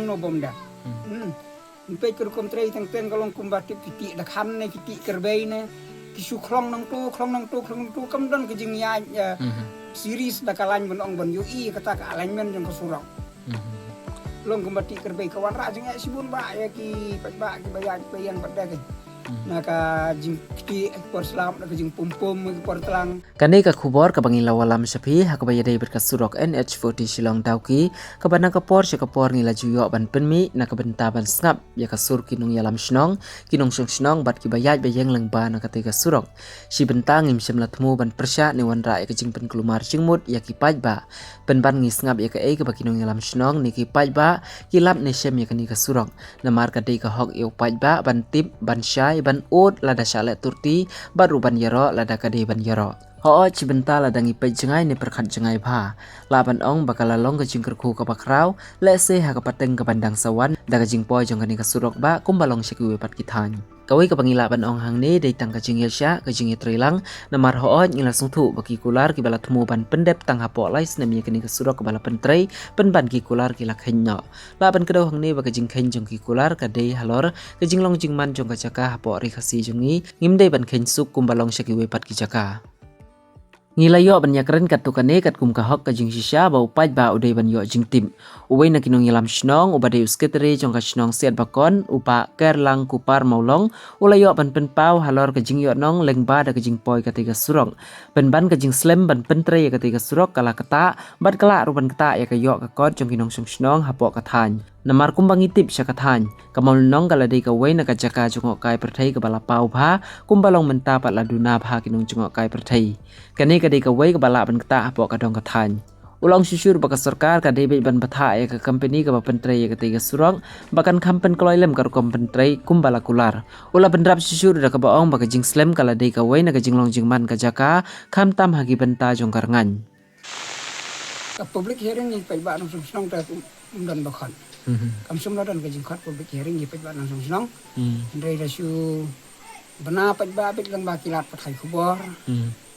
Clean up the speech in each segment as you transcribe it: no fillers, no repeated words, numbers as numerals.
hang no bom da pe kum trei tang ten kalong kumbatip kiti da khan ne kiti kerbei ne kisu klong nang tu kam don ke jing ya series da kalan bon ong bon yu i kata ka alignment jong kesurang long kumbati kerbei kawan ra jing sibun ba ya ki ba ki bayar bayan pada ke naka jing kiti ekor selam naka jing pum ekor telang kani ka khubor ka bangila walam shapi hakabaya dei berka surok NH40 Shillong Dauki ka bana ka por se ka por ngila juyo ban penmi na ka benta ban snap ya ka sur kinung yalam shnong kinung shnong bat ki bayaj bayang lang ba na ka te ka surok si bentang im semla thmu ban persya ne wan ra ya ka jing pen kelumar jingmut ya ki paj ba pen ban ngi snap ya ka e ka ba kinung yalam shnong ni ki paj ba ki lap ne sem ya ka ni ka surok na mar ka dei ka hok yo paj ba ban tip ban shai ban ut lada syale turti baru ban yaro lada kade ban yaro ho cibenta lada ngi pe jengai ne perkhat jengai pha la ban ong bakala long ka jingker khu ka bakrau le se ha ka pateng ka bandang sawan da ka jingpoi jong ka ni ka surok ba kumbalong sekui pat kithan kawai ka pangila ban ong hang ne dei tang ka jingel sya ka jingi trilang na mar ho ngila sungthu baki kular ki bala thmu ban pendep tang ha po lais na mi ka ni ka surok ka bala pentrei pen ban ki kular ki la khenyo la ban kedo hang ne ba ka jing khen jong ki kular ka dei halor ka jinglong jingman jong ka jaka ha po ri khasi jongi ngimdei ban khen suk kumbalong sekui pat ki jaka Ngilayo ban yakren kat tukane kat kum kahok ka jing shisha ba upaj ba udai ban yo jing tim uwei na kinong yalam shnong ubade usketri jong ka shnong siat bakon upa kerlang kupar maulong ulayo ban penpau halor ka jing yo nong lengba da ka jing poi ka tiga surok ban ka jing slem ban pentre ya ka tiga surok kala kata bat kala ruban kata ya ka yo ka kot jong kinong shnong hapo ka than namar kumbangi tip sya ka than kamal nong kala dei ka wei na ka jaka jong kai perthai ka bala pau pha kumbalong menta pat laduna pha kinong jong kai perthai kani ka dei ka wei ka bala ban kata hapo ka dong ka than ulang syusyur baka sarkar ka dei ban patha ya ka company ka ba pentre ya ka tiga surok bakan kampen kloilem ka kom pentre kumbala kular ula bendrap syusyur da ka baong baka jing slem kala dei ka wei na ka jinglong jingman ka jaka kham tam hagi benta jong karangan public hearing ni pe ba nang sung ta dan bakhan kam sum dan ka jing khat public hearing ni pe ba nang sung ndai da shu bana pe ba bit lang ba kilat pathai khubor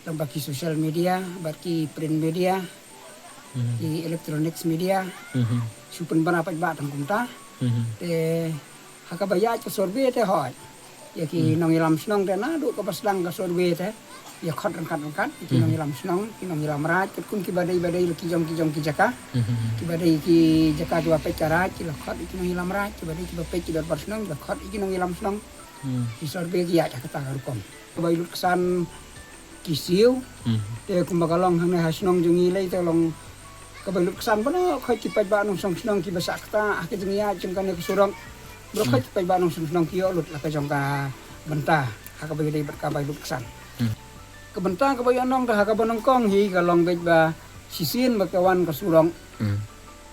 lang baki social media baki print media di electronics media supun bana pa ba tang kumta te hakabaya ka survey te hoy ya ki nong ilam snong te na du ka baslang ka survey te ya khat ki nong ilam snong ki nong ilam raj kun ki badai ki jong ki jaka ki badai ki jaka dua pe cara ki la khat ki nong ilam raj ki badai ki ba pe ki dor snong la khat ki nong ilam snong ki survey ki ya ka ta kom bai lut kesan kisiu te kumbakalong hang ne hasnong jungi lai te long kabaluk kesan bana khoi ki pai ba nong song snong ki basakta ke jengya jeng kan ke surong bro khoi ki pai ba nong song snong ki olut la ka jong ka benta ha ka bai dei ber ka bai luk kesan ke benta ka bai nong da ha ka bonong kong hi ka long bai ba sisin ba kawan ka surong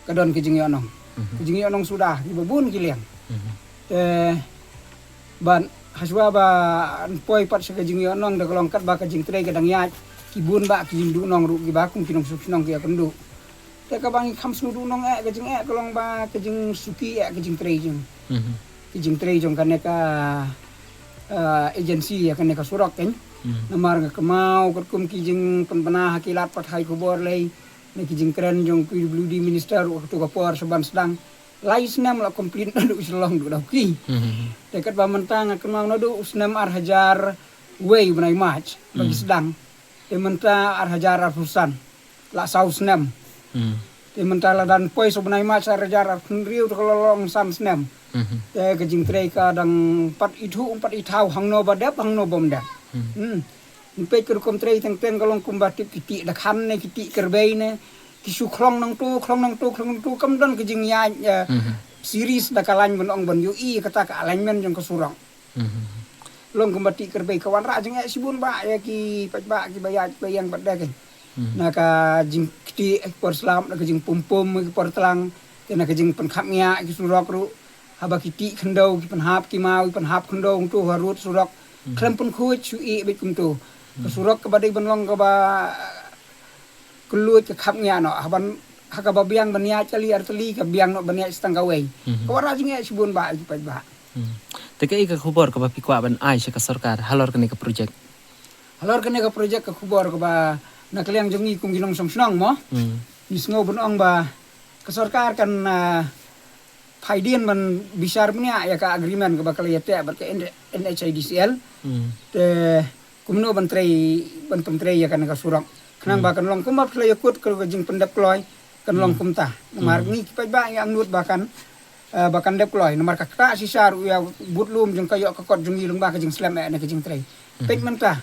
ka don ke jengya nong ke jengya nong sudah di babun ki liang ban haswa ba poi pat sa ka jengya nong da kalong kat ba ka jing trei ka dang ya ki bun ba ki jing du nong ru ki ba kum ki nong suk snong ki akan du te ka bang kham su du nong ka jing kalong ba ka jing suki ka jing trei jing ki jing trei jong kan ka agency ya kan ka surak kan namar ka mau ka kum ki jing penbana hakilat pat hai kubor lei ne ki jing kren jong PWD minister waktu ka por saban sedang lai snam la komplain du selong du ki te kat ba mentang ka mau du snam ar hajar wei benai match bagi sedang te menta ar hajar ar fusan la sau snam te mentala dan poi so benai match ar hajar ar riu to long sam snam te ka jing trei ka dang pat itau hang no badap hang no bom da pe kom trei tang ten kalong kumbatip kiti da khan ne kiti kerbei ne kisu klong nang tu kam don ke jing ya series da kalan bon ong bon yu i kata ka alignment jong kesurang long kumbati kerbei kawan ra jing sibun ba ya ki pat ba ki bayar bayang pada ke na ka jing kiti ekor selam na ka jing pum ekor telang te na ka jing pen khamya ki surok ru haba kiti khendau ki pen hap ki mau pen hap khendau tu harut surok klem pun khu chu i bit kum tu surok ka badai ban long ka ba keluar ke khamnya no haban haka ba biang bania chali arteli ka biang no bania stang kawai ko ra jing sibun ba ki pat ba te ka khubor ka ba pikwa ban ai sa ka sarkar halor ka ni ka project ka khubor ka ba na kaliang jongi kum ginong song snong mo ni sngo bon ong ba ka sarkar kan Faidian man bisar punya ya ka agreement ka bakal ya te berke NHIDCL te kumno bantrei ya kan ka surang kenang bahkan long kumat kle yakut ke jing pendap kloy kan long kumta nomar ni kipai ba yang nut bahkan dep kloy nomar ka ta sisar ya butlum jing kayo ka kot jung ilung ba ka jing slam ne ka jing trei pek menta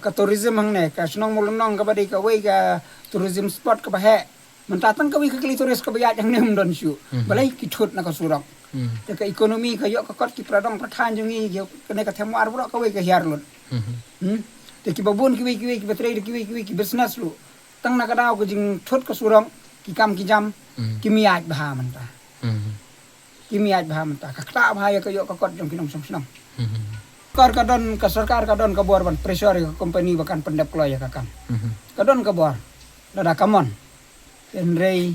ka tourism hang ne ka snong mulunong ka badai ka wei ka tourism spot ka bahe mentatang ka wei ka kli turis ka bayat yang nem don syu balai ki thut na ka surang te ka ekonomi ka yo ka kot ki pradong prathan jung i yo ka ne ka themar bro ka wei ka hiar lun te ki babun ki wei ki batrei ki wei ki business lu tang na ka daw ka jing thut ka surang ki kam ki jam ki miat bah menta ki miat bah menta ka kta bah ya ka yo ka kot jung ki nong song sarkar kadon ka bor ban pressure ka company bakan pendap kloy ya kakam kadon ka bor dada kamon enrei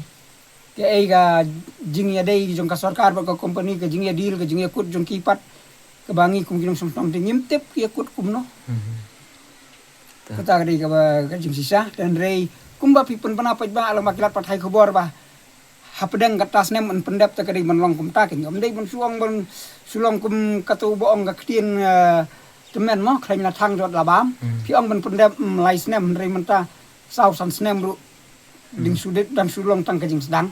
ke ai ga jing ya dei jong ka sarkar ba ka company ka jing ya deal ka jing ya kut jong kipat ka bangi kum kinong song ding tip ya kut kum no kata ka ka jing sisa enrei kumba pipun panapaj ba alam makilat pathai khobor ba hapedang katas nem an pendap ta kadai manlong kum takin om dei ban suang ban sulong kum katu boong ka ktin temen mo khain na thang jot labam pi ong ban pendap lai snem rei menta sau san snem ru ding sudet dan sulong tang ka jing sedang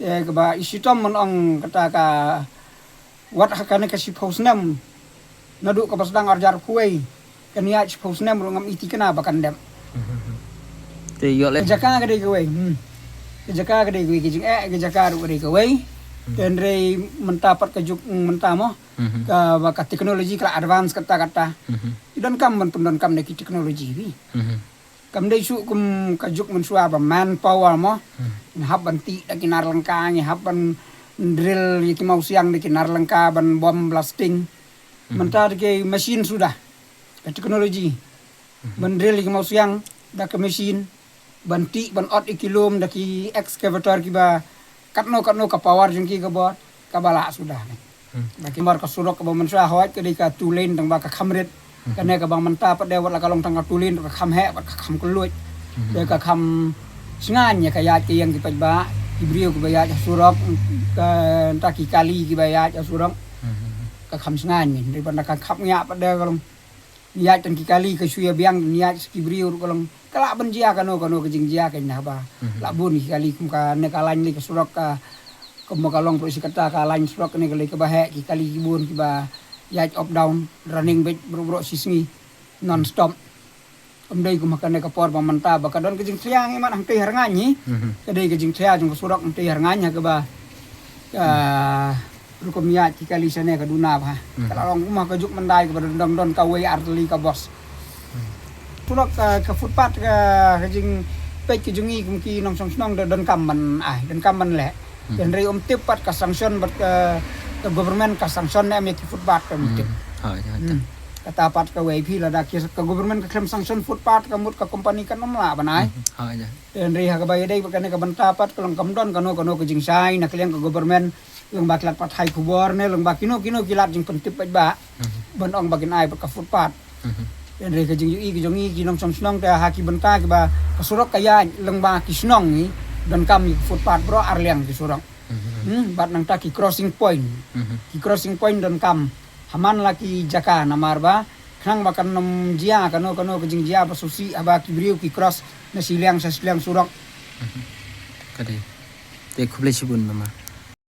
ka ba isitom mon ong kata ka wat hakane ka si phos nem nadu ka pasdang arjar kuai kan ya si phos nem ru ngam iti kana bakan dem te yo le jaka ka dei kuai jaka ka dei kuai ki jing jaka ru ka dei kuai dan rei mentapat kejuk mentamo ka baka teknologi kala advance kata dan kam men pendon kam neki teknologi bi kam dei su kum kajuk mensua ba manpower mo hab banti daki nar lengka ngi hab ban drill yaki mau siang daki nar lengka ban bom blasting mentar ke mesin sudah ka teknologi ban drill yaki mau siang dak mesin banti ban ot ikilum daki excavator ki ba katno ka power jengki ka bot ka bala sudah nih baki mar ka surok ka mensua hawat ke ka tulen tang ba ka khamret kana ka bang menta pa dewat la kalong tang ka tulen ka kham he ka kham keluit de ka kham singan ya ka ya ki yang ki ba ibrio ki ba ya surok ka taki kali ki ba ya surok ka kham singan ni de ban ka khap nya pa de kalong ya tan ki kali ka suya biang nya ki brio kalong kala benjia kano ke jingjia ka na ba la bun ki kali kum ka ne ka lain ni ka surok ka mo kalong pro si kata ka lain surok ne ka ba he ki kali ki bun ki ba ya up down running back bro sismi non stop dei kum ka ne ka por ba manta ba ka don ke jing siang man ang tei harnganyi ka dei ke jing sia jung surok ang tei harnganya ka ba rukom ya ki kali sane ka duna ba kala long kuma ka juk mandai ka don ka wei artli ka bos tulok ka footpath ka jing pek ki jungi kum ki nong song snong don kam man don kam man le dan rei tipat ka sanction bat ka government ka sanction ne ki footpath ka tip kata pat ka wei phi la da ki ka government ka klem sanction footpath ka mut ka company ka nom la banai dan rei ha ka bai dei ka ne ka banta pat ka long kam don ka no ka jing sai na klem ka government yung baklat pathai kubor ne long bakino kilat jing pentip ba ban ong bagin ai ka footpath dan rei ka jing yu ki jongi ki nong song snong ta ha ki benta ki ba kasurok kaya leng ba ki snong ni dan kami footpath bro arliang ki surok bat nang ta ki crossing point dan kam haman laki jaka namar ba khang bakan nom jia kano ke jing jia pasusi aba ki brio ki cross na siliang surok kade te khuble sibun mama